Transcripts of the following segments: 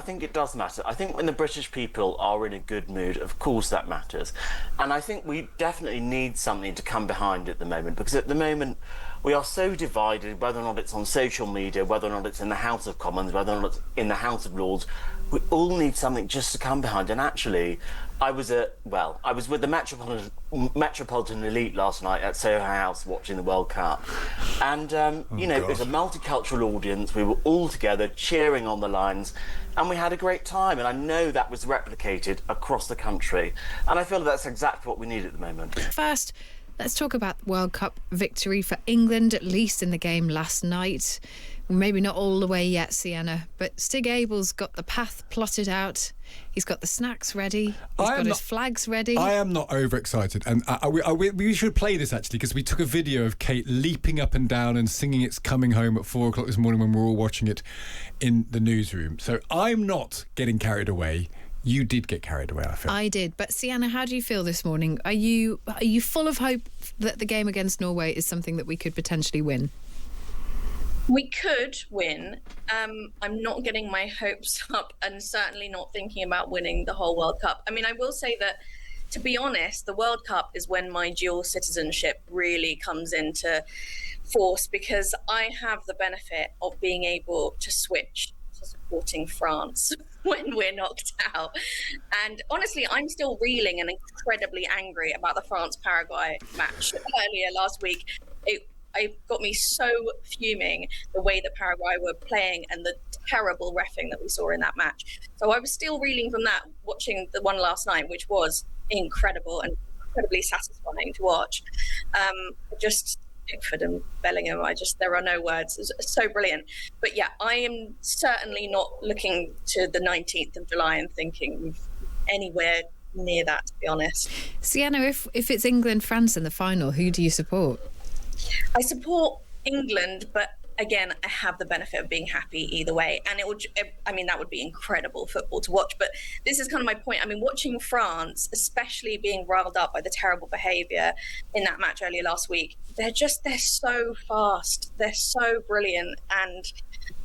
I think it does matter. I think when the British people are in a good mood, of course that matters. And I think we definitely need something to come behind at the moment, because at the moment we are so divided, whether or not it's on social media, whether or not it's in the House of Commons, whether or not it's in the House of Lords. We all need something just to come behind. And actually, I was with the Metropolitan Elite last night at Soho House watching the World Cup. And, it was a multicultural audience. We were all together cheering on the lines, and we had a great time. And I know that was replicated across the country. And I feel that's exactly what we need at the moment. First, let's talk about the World Cup victory for England, at least in the game last night. Maybe not all the way yet, Sienna, but Stig Abell's got the path plotted out. He's got the snacks ready. He's got his flags ready. I am not overexcited. And we should play this, actually, because we took a video of Kate leaping up and down and singing It's Coming Home at 4 o'clock this morning when we were all watching it in the newsroom. So I'm not getting carried away. You did get carried away, I feel. I did. But Sienna, how do you feel this morning? Are you full of hope that the game against Norway is something that we could potentially win? We could win. I'm not getting my hopes up, and certainly not thinking about winning the whole World Cup. I mean, I will say that, to be honest, the World Cup is when my dual citizenship really comes into force, because I have the benefit of being able to switch to supporting France when we're knocked out. And honestly, I'm still reeling and incredibly angry about the France-Paraguay match earlier last week. It got me so fuming, the way that Paraguay were playing and the terrible reffing that we saw in that match. So I was still reeling from that, watching the one last night, which was incredible and incredibly satisfying to watch. Just Pickford and Bellingham, there are no words. It's so brilliant. But yeah, I am certainly not looking to the 19th of July and thinking anywhere near that, to be honest. Sienna, if it's England-France in the final, who do you support? I support England, but again, I have the benefit of being happy either way. And that would be incredible football to watch. But this is kind of my point. I mean, watching France, especially being riled up by the terrible behaviour in that match earlier last week, they're so fast. They're so brilliant. And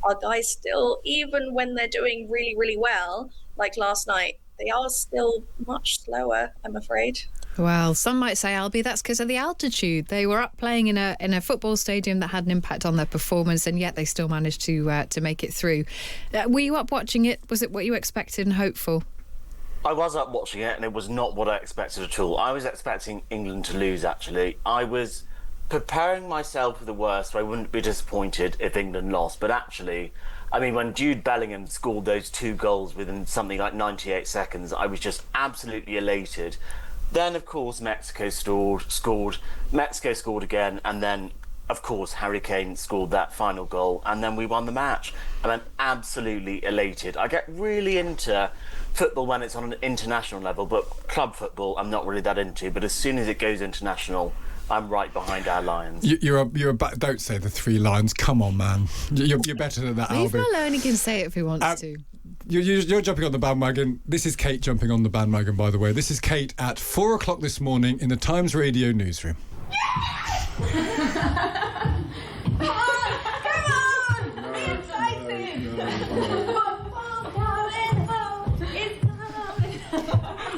our guys still, even when they're doing really, really well, like last night, they are still much slower, I'm afraid. Well, some might say, Albie, that's because of the altitude. They were up playing in a football stadium that had an impact on their performance, and yet they still managed to make it through. Were you up watching it? Was it what you expected and hoped for? I was up watching it, and it was not what I expected at all. I was expecting England to lose, actually. I was preparing myself for the worst, so I wouldn't be disappointed if England lost. But actually, I mean, when Jude Bellingham scored those 2 goals within something like 98 seconds, I was just absolutely elated. Then, of course, Mexico scored. Mexico scored again, and then, of course, Harry Kane scored that final goal, and then we won the match. And I'm absolutely elated. I get really into football when it's on an international level, but club football I'm not really that into. But as soon as it goes international, I'm right behind our Lions. Don't say the 3 Lions. Come on, man. You're better than that, Leave Albie. him alone. He can say it if he wants to. You're jumping on the bandwagon. This is Kate jumping on the bandwagon, by the way. This is Kate at 4 o'clock this morning in the Times Radio newsroom.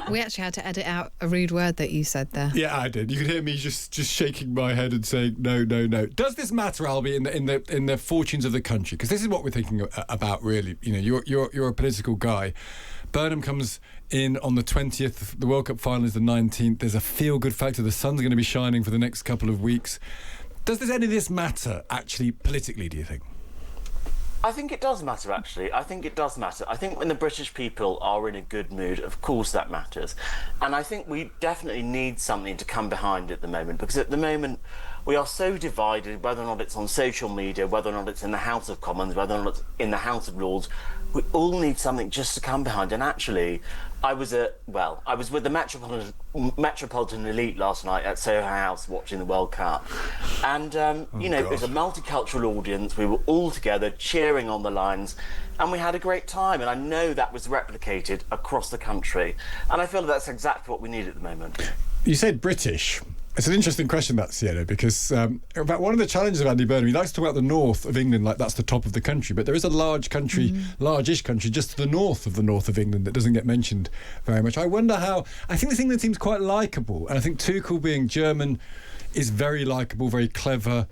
We actually had to edit out a rude word that you said there. Yeah, I did. You could hear me just shaking my head and saying no, no, no. Does this matter, Albie, in the fortunes of the country? Because this is what we're thinking about, really. You know, you're a political guy. Burnham comes in on the 20th. The World Cup final is the 19th. There's a feel-good factor. The sun's going to be shining for the next couple of weeks. Does any of this matter, actually, politically, do you think? I think it does matter, actually. I think it does matter. I think when the British people are in a good mood, of course that matters. And I think we definitely need something to come behind at the moment, because at the moment we are so divided, whether or not it's on social media, whether or not it's in the House of Commons, whether or not it's in the House of Lords. We all need something just to come behind. And actually, I was with the Metropolitan Elite last night at Soho House watching the World Cup. And, it was a multicultural audience. We were all together cheering on the lines, and we had a great time. And I know that was replicated across the country. And I feel that's exactly what we need at the moment. You said British. It's an interesting question, that, Sienna, because about one of the challenges of Andy Burnham, he likes to talk about the north of England like that's the top of the country, but there is a large country, large-ish country, just to the north of England that doesn't get mentioned very much. I wonder how... I think this England team's quite likeable, and I think Tuchel, being German, is very likeable, very clever.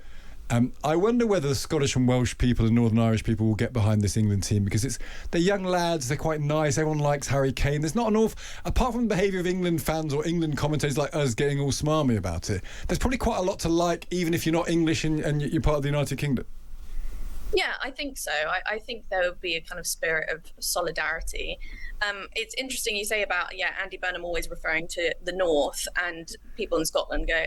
I wonder whether the Scottish and Welsh people and Northern Irish people will get behind this England team, because they're young lads, they're quite nice, everyone likes Harry Kane. There's not an awful... Apart from the behaviour of England fans or England commentators like us getting all smarmy about it, there's probably quite a lot to like, even if you're not English and you're part of the United Kingdom. Yeah, I think so. I think there would be a kind of spirit of solidarity. It's interesting you say about, Andy Burnham always referring to the North, and people in Scotland go,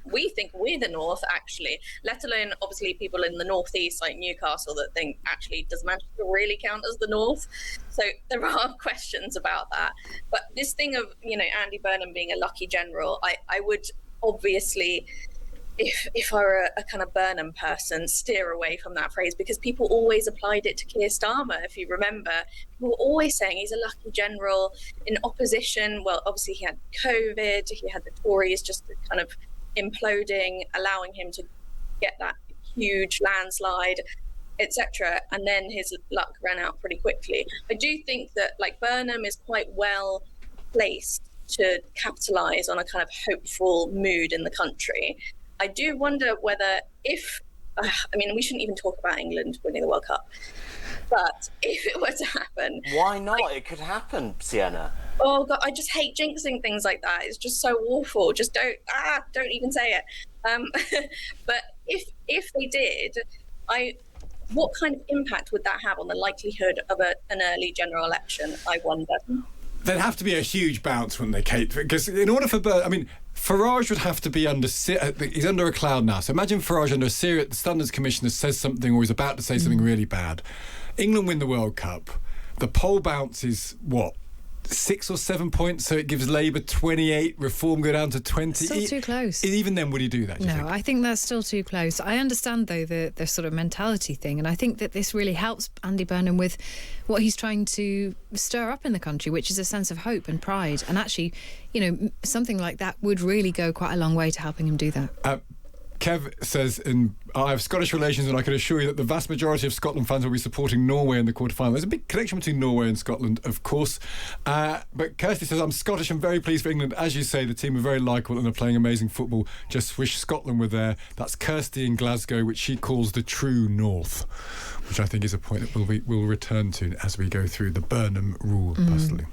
we think we're the North, actually, let alone obviously people in the Northeast like Newcastle that think, actually, does Manchester really count as the North? So there are questions about that. But this thing of, Andy Burnham being a lucky general, I would obviously... If I were a kind of Burnham person, steer away from that phrase, because people always applied it to Keir Starmer. If you remember, people were always saying he's a lucky general in opposition. Well, obviously he had COVID, he had the Tories just kind of imploding, allowing him to get that huge landslide, etc. And then his luck ran out pretty quickly. I do think that Burnham is quite well placed to capitalise on a kind of hopeful mood in the country. I do wonder whether we shouldn't even talk about England winning the World Cup, but if it were to happen... Why not? It could happen, Sienna. Oh, God, I just hate jinxing things like that. It's just so awful. Just don't even say it. But if they did, what kind of impact would that have on the likelihood of an early general election, I wonder? There'd have to be a huge bounce, wouldn't they, Kate? Because in order for Farage would have to be he's under a cloud now. So imagine Farage under the Standards Commissioner says something, or he's about to say something really bad. England win the World Cup. The poll bounce is, 6 or 7 points, so it gives Labour 28, Reform go down to 20. Still too close. Even then, would he do that, do you think? I think that's still too close. I understand, though, the sort of mentality thing, and I think that this really helps Andy Burnham with what he's trying to stir up in the country, which is a sense of hope and pride. And actually, something like that would really go quite a long way to helping him do that. Kev says, I have Scottish relations, and I can assure you that the vast majority of Scotland fans will be supporting Norway in the quarter-final. There's a big connection between Norway and Scotland, of course. But Kirsty says, I'm Scottish and very pleased for England. As you say, the team are very likeable and are playing amazing football. Just wish Scotland were there. That's Kirsty in Glasgow, which she calls the true North, which I think is a point that we'll return to as we go through the Burnham rule, personally.